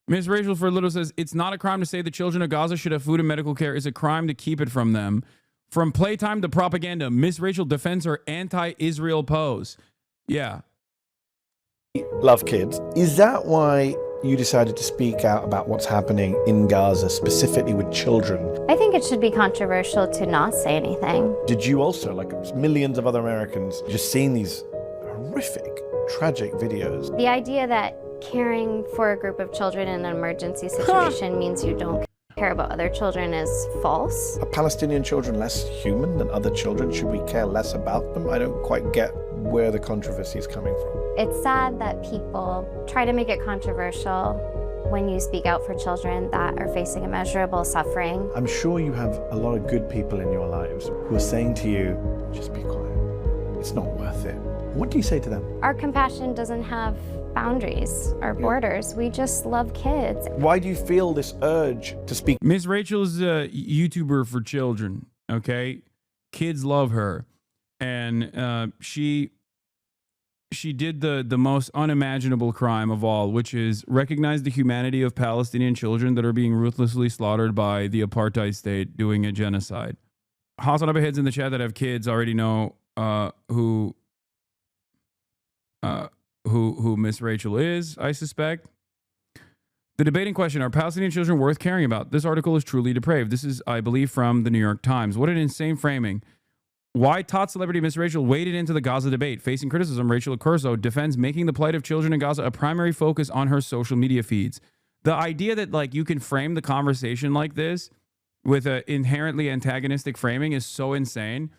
Miss Rachel for Little says, it's not a crime to say the children of Gaza should have food and medical care. It's a crime to keep it from them. From playtime to propaganda, Miss Rachel defends her anti-Israel pose. Yeah. Love kids. Is that why you decided to speak out about what's happening in Gaza, specifically with children? I think it should be controversial to not say anything. Did you also, like millions of other Americans, just seeing these horrific, tragic videos? The idea that caring for a group of children in an emergency situation means you don't care about other children is false. Are Palestinian children less human than other children? Should we care less about them? I don't quite get where the controversy is coming from. It's sad that people try to make it controversial when you speak out for children that are facing immeasurable suffering. I'm sure you have a lot of good people in your lives who are saying to you, just be quiet. It's not worth it. What do you say to them? Our compassion doesn't have boundaries or borders. We just love kids. Why do you feel this urge to speak? Miss Rachel's a YouTuber for children, okay? Kids love her. And she did the most unimaginable crime of all, which is recognize the humanity of Palestinian children that are being ruthlessly slaughtered by the apartheid state doing a genocide. HasanAbi heads in the chat that have kids already know who Miss Rachel is, I suspect. The debate in question, are Palestinian children worth caring about? This article is truly depraved. This is, I believe, from the New York Times. What an insane framing. Why tot celebrity Miss Rachel waded into the Gaza debate. Facing criticism, Rachel Accurso defends making the plight of children in Gaza a primary focus on her social media feeds. The idea that like you can frame the conversation like this with an inherently antagonistic framing is so insane.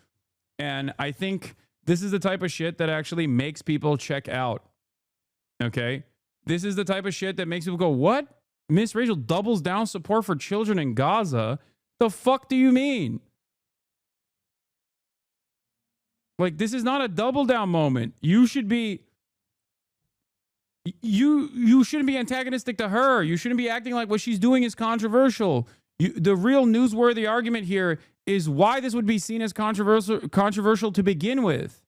And I think this is the type of shit that actually makes people check out. Okay? This is the type of shit that makes people go, what? Miss Rachel doubles down support for children in Gaza? The fuck do you mean? Like, this is not a double down moment. You should be... You shouldn't be antagonistic to her. You shouldn't be acting like what she's doing is controversial. The real newsworthy argument here is why this would be seen as controversial to begin with.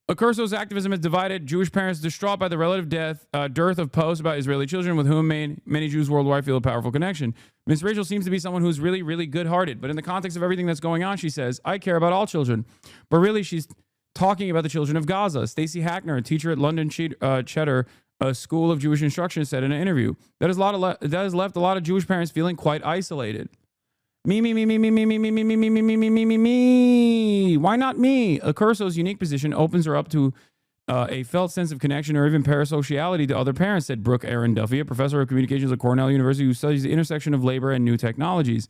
Accurso's activism has divided Jewish parents distraught by the relative dearth of posts about Israeli children with whom many Jews worldwide feel a powerful connection. Miss Rachel seems to be someone who's really, really good-hearted. But in the context of everything that's going on, she says, I care about all children. But really, she's talking about the children of Gaza. Stacey Hackner, a teacher at London Cheddar, a school of Jewish instruction, said in an interview, that has left a lot of Jewish parents feeling quite isolated. Me. Why not me? Accurso's unique position opens her up to a felt sense of connection or even parasociality to other parents, said Brooke Aaron Duffy, a professor of communications at Cornell University who studies the intersection of labor and new technologies.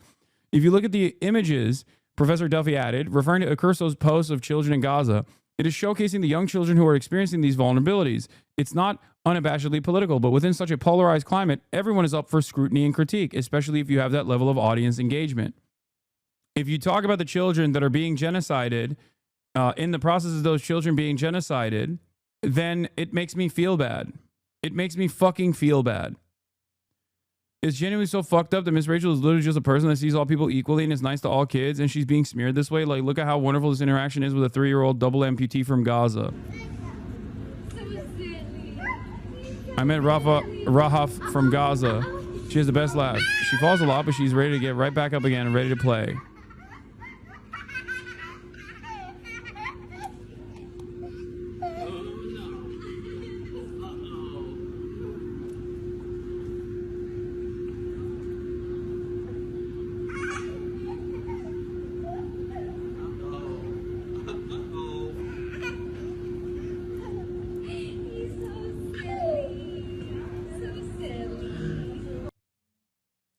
If you look at the images, Professor Duffy added, referring to Accurso's posts of children in Gaza, it is showcasing the young children who are experiencing these vulnerabilities. It's not unabashedly political, but within such a polarized climate, everyone is up for scrutiny and critique, especially if you have that level of audience engagement. If you talk about the children that are being genocided, in the process of those children being genocided, then it makes me feel bad. It makes me fucking feel bad. It's genuinely so fucked up that Miss Rachel is literally just a person that sees all people equally and is nice to all kids, and she's being smeared this way. Like, look at how wonderful this interaction is with a 3-year-old double amputee from Gaza. I met Rahaf from Gaza. She has the best laugh. She falls a lot, but she's ready to get right back up again and ready to play.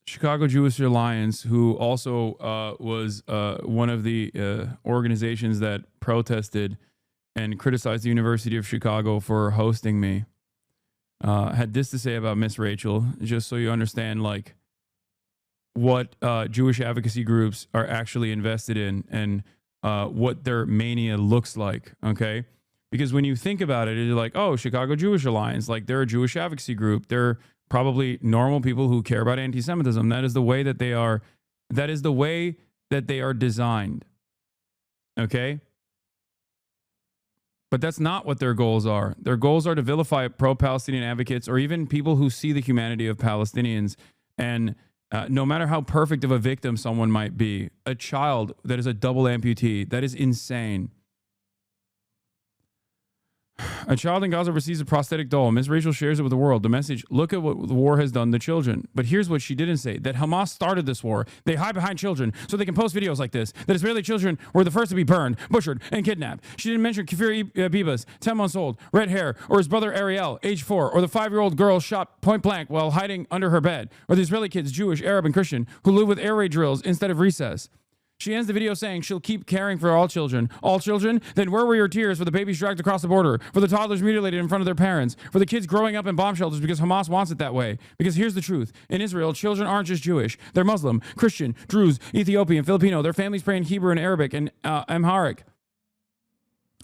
Chicago Jewish Alliance, who also was one of the organizations that protested and criticized the University of Chicago for hosting me, had this to say about Miss Rachel, just so you understand, like, what Jewish advocacy groups are actually invested in and what their mania looks like, okay? Because when you think about it, it's like, oh, Chicago Jewish Alliance, like, they're a Jewish advocacy group. They're probably normal people who care about anti-Semitism. That is the way that they are. That is the way that they are designed. Okay? But that's not what their goals are. Their goals are to vilify pro-Palestinian advocates or even people who see the humanity of Palestinians. And no matter how perfect of a victim someone might be, a child that is a double amputee, that is insane. A child in Gaza receives a prosthetic doll. Ms. Rachel shares it with the world. The message, look at what the war has done to children. But here's what she didn't say, that Hamas started this war. They hide behind children so they can post videos like this, that Israeli children were the first to be burned, butchered, and kidnapped. She didn't mention Kafir Bibas, 10 months old, red hair, or his brother Ariel, age 4, or the 5-year-old girl shot point blank while hiding under her bed, or the Israeli kids, Jewish, Arab, and Christian, who live with air raid drills instead of recess. She ends the video saying she'll keep caring for all children. All children? Then where were your tears for the babies dragged across the border, for the toddlers mutilated in front of their parents, for the kids growing up in bomb shelters because Hamas wants it that way? Because here's the truth. In Israel, children aren't just Jewish. They're Muslim, Christian, Druze, Ethiopian, Filipino. Their families pray in Hebrew and Arabic and Amharic.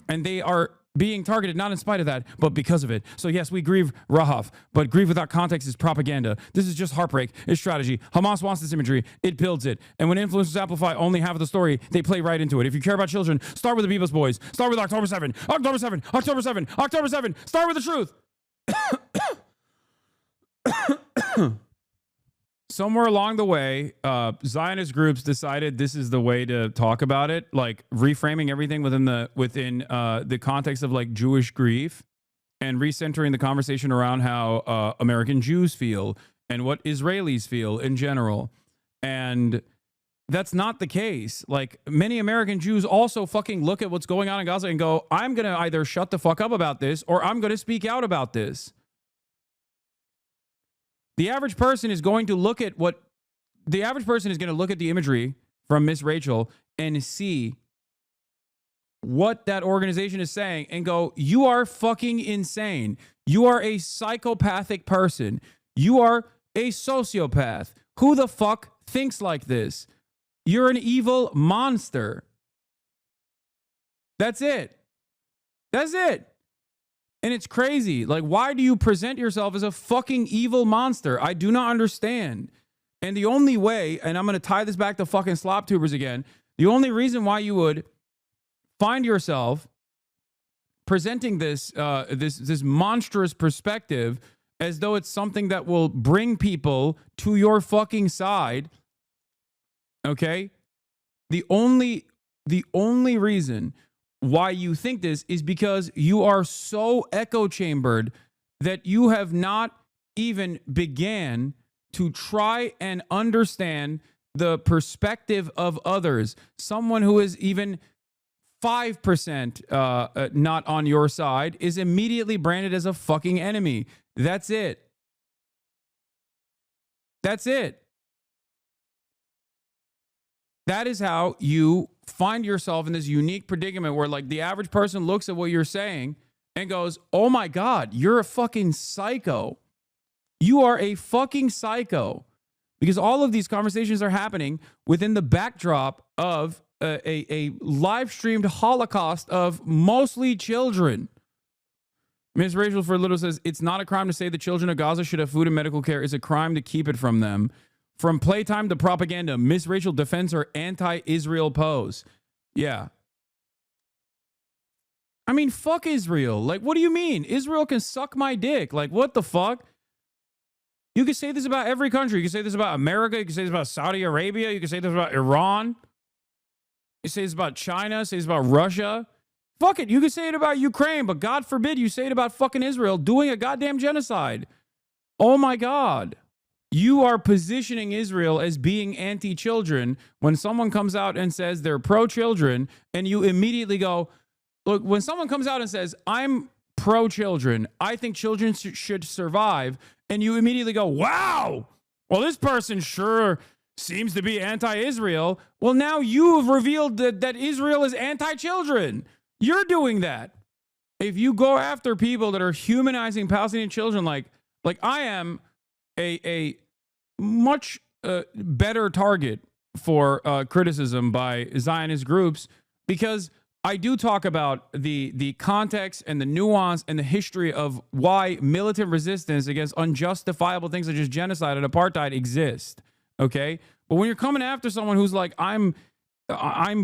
And they are being targeted not in spite of that, but because of it. So yes, we grieve Rahaf, but grieve without context is propaganda. This is just heartbreak. It's strategy. Hamas wants this imagery. It builds it. And when influencers amplify only half of the story, they play right into it. If you care about children, start with the Bibas boys. Start with October 7. October 7. October 7. October 7. Start with the truth. Somewhere along the way, Zionist groups decided this is the way to talk about it, like reframing everything within the context of like Jewish grief, and recentering the conversation around how American Jews feel and what Israelis feel in general. And that's not the case. Like, many American Jews also fucking look at what's going on in Gaza and go, I'm going to either shut the fuck up about this or I'm going to speak out about this. The average person is going to look at the imagery from Miss Rachel and see what that organization is saying and go, you are fucking insane. You are a psychopathic person. You are a sociopath. Who the fuck thinks like this? You're an evil monster. That's it. That's it. And it's crazy. Like, why do you present yourself as a fucking evil monster? I do not understand. And the only way, and I'm going to tie this back to fucking slop tubers again, the only reason why you would find yourself presenting this this monstrous perspective as though it's something that will bring people to your fucking side, okay? The only reason why you think this is because you are so echo chambered that you have not even began to try and understand the perspective of others. Someone who is even 5% not on your side is immediately branded as a fucking enemy. That's it. That's it. That is how you find yourself in this unique predicament where, like, the average person looks at what you're saying and goes, oh my God, you're a fucking psycho. You are a fucking psycho. Because all of these conversations are happening within the backdrop of a live streamed Holocaust of mostly children. Ms. Rachel for Little says, it's not a crime to say the children of Gaza should have food and medical care. It's a crime to keep it from them. From playtime to propaganda, Ms. Rachel defends her anti-Israel pose. Yeah. I mean, fuck Israel. Like, what do you mean? Israel can suck my dick. Like, what the fuck? You can say this about every country. You can say this about America. You can say this about Saudi Arabia. You can say this about Iran. You say this about China. Say this about Russia. Fuck it. You can say it about Ukraine, but God forbid you say it about fucking Israel doing a goddamn genocide. Oh my God. You are positioning Israel as being anti-children when someone comes out and says they're pro-children, and you immediately go, look, when someone comes out and says, I'm pro-children, I think children should survive, and you immediately go, wow, well, this person sure seems to be anti-Israel. Well, now you've revealed that Israel is anti-children. You're doing that. If you go after people that are humanizing Palestinian children, like I am, a much better target for criticism by Zionist groups, because I do talk about the context and the nuance and the history of why militant resistance against unjustifiable things such as genocide and apartheid exist. Okay, but when you're coming after someone who's like, I'm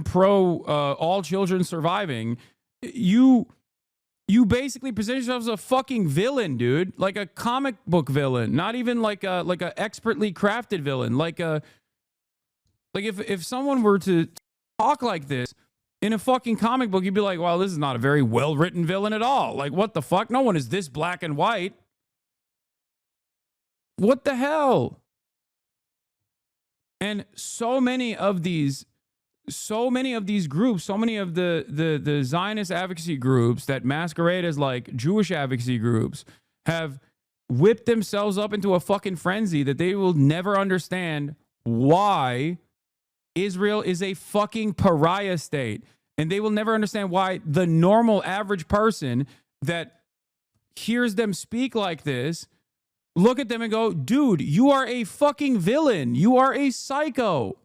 pro all children surviving, you You basically present yourself as a fucking villain, dude. Like a comic book villain, not even like a expertly crafted villain. Like if someone were to talk like this in a fucking comic book, you'd be like, well, this is not a very well-written villain at all. Like, what the fuck? No one is this black and white. What the hell? And so many of these groups, so many of the Zionist advocacy groups that masquerade as like Jewish advocacy groups have whipped themselves up into a fucking frenzy that they will never understand why Israel is a fucking pariah state. And they will never understand why the normal average person that hears them speak like this look at them and go, dude, you are a fucking villain. You are a psycho.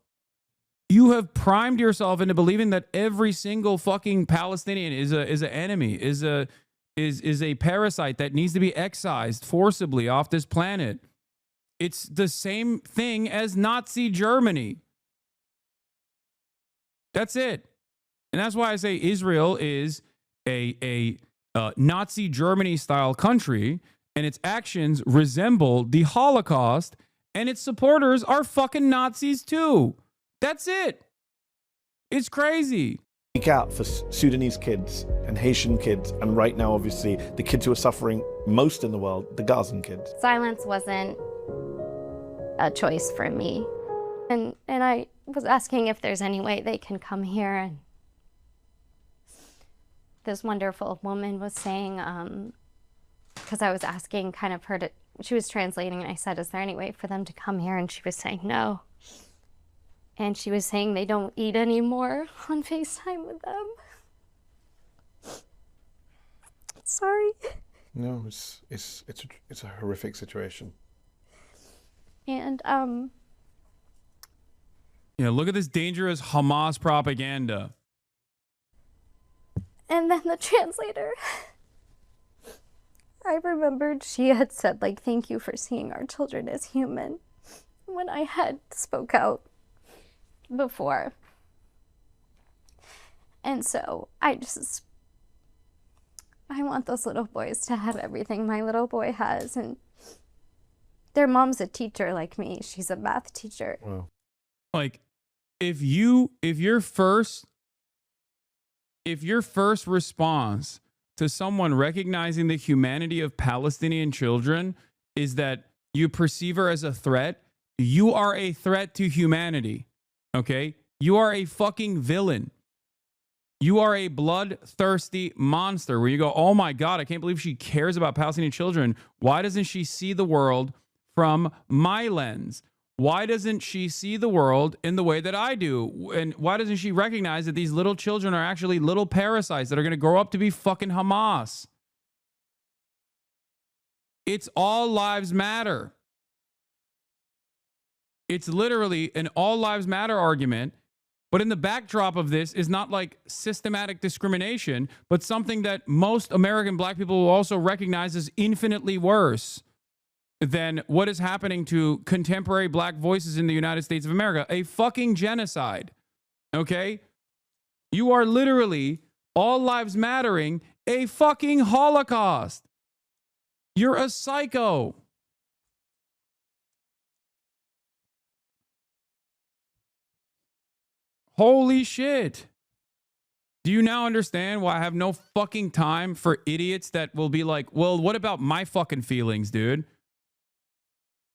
You have primed yourself into believing that every single fucking Palestinian is an enemy, is a parasite that needs to be excised forcibly off this planet. It's the same thing as Nazi Germany. That's it. And that's why I say Israel is a Nazi Germany style country, and its actions resemble the Holocaust, and its supporters are fucking Nazis too. That's it. It's crazy. Speak out for Sudanese kids and Haitian kids, and right now, obviously, the kids who are suffering most in the world, the Gazan kids. Silence wasn't a choice for me. And I was asking if there's any way they can come here, and this wonderful woman was saying, because I was asking kind of her to, she was translating, and I said, is there any way for them to come here? And she was saying no. And she was saying they don't eat anymore on FaceTime with them. Sorry. No, it's a horrific situation. And yeah, look at this dangerous Hamas propaganda. And then the translator, I remembered she had said, like, thank you for seeing our children as human, when I had spoke out before. And so I want those little boys to have everything my little boy has. And their mom's a teacher like me. She's a math teacher. Wow. Like, if your first response to someone recognizing the humanity of Palestinian children is that you perceive her as a threat, you are a threat to humanity. Okay? You are a fucking villain. You are a bloodthirsty monster where you go, oh my God, I can't believe she cares about Palestinian children. Why doesn't she see the world from my lens? Why doesn't she see the world in the way that I do? And why doesn't she recognize that these little children are actually little parasites that are going to grow up to be fucking Hamas? It's all lives matter. It's literally an all lives matter argument. But in the backdrop of this is not like systematic discrimination, but something that most American black people will also recognize as infinitely worse than what is happening to contemporary black voices in the United States of America. A fucking genocide. Okay? You are literally, all lives mattering, a fucking Holocaust. You're a psycho. Holy shit. Do you now understand why I have no fucking time for idiots that will be like, well, what about my fucking feelings, dude?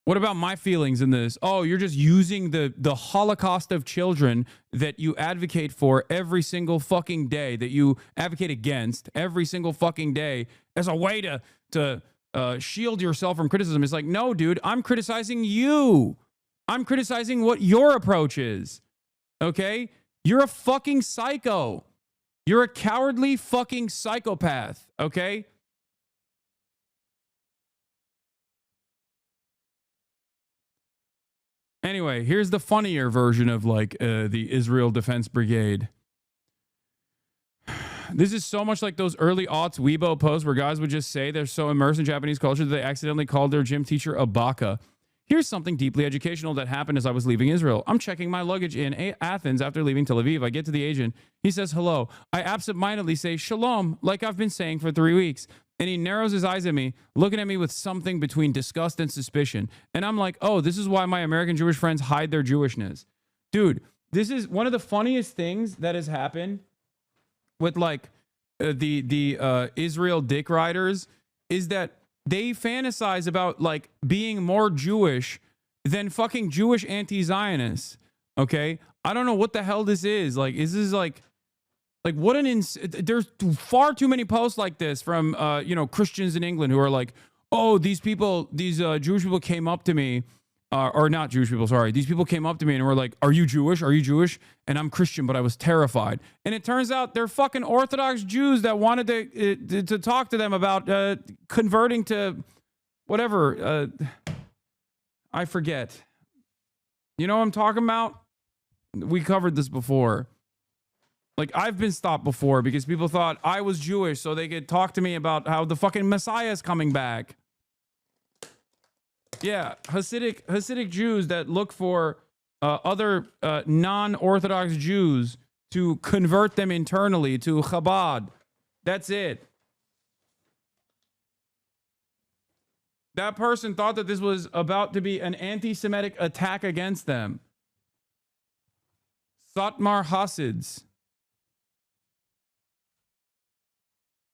What about my feelings in this? Oh, you're just using the Holocaust of children that you advocate for every single fucking day, that you advocate against every single fucking day as a way to shield yourself from criticism. It's like, no, dude, I'm criticizing you. I'm criticizing what your approach is. Okay? You're a fucking psycho. You're a cowardly fucking psychopath. Okay? Anyway, here's the funnier version of like the Israel Defense Brigade. This is so much like those early aughts Weibo posts where guys would just say they're so immersed in Japanese culture that they accidentally called their gym teacher a baka. Here's something deeply educational that happened as I was leaving Israel. I'm checking my luggage in Athens after leaving Tel Aviv. I get to the agent. He says, hello. I absentmindedly say, shalom, like I've been saying for 3 weeks. And he narrows his eyes at me, looking at me with something between disgust and suspicion. And I'm like, oh, this is why my American Jewish friends hide their Jewishness. Dude, this is one of the funniest things that has happened with like the Israel dick riders is that they fantasize about like being more Jewish than fucking Jewish anti-Zionists. Okay, I don't know what the hell this is. Like, is this like what an there's far too many posts like this from Christians in England who are like, oh, these Jewish people came up to me. Or not Jewish people, sorry. These people came up to me and were like, are you Jewish? Are you Jewish? And I'm Christian, but I was terrified. And it turns out they're fucking Orthodox Jews that wanted to talk to them about converting to whatever. I forget. You know what I'm talking about? We covered this before. Like, I've been stopped before because people thought I was Jewish so they could talk to me about how the fucking Messiah is coming back. Yeah, Hasidic Jews that look for other non-Orthodox Jews to convert them internally to Chabad. That's it. That person thought that this was about to be an anti-Semitic attack against them. Satmar Hasids.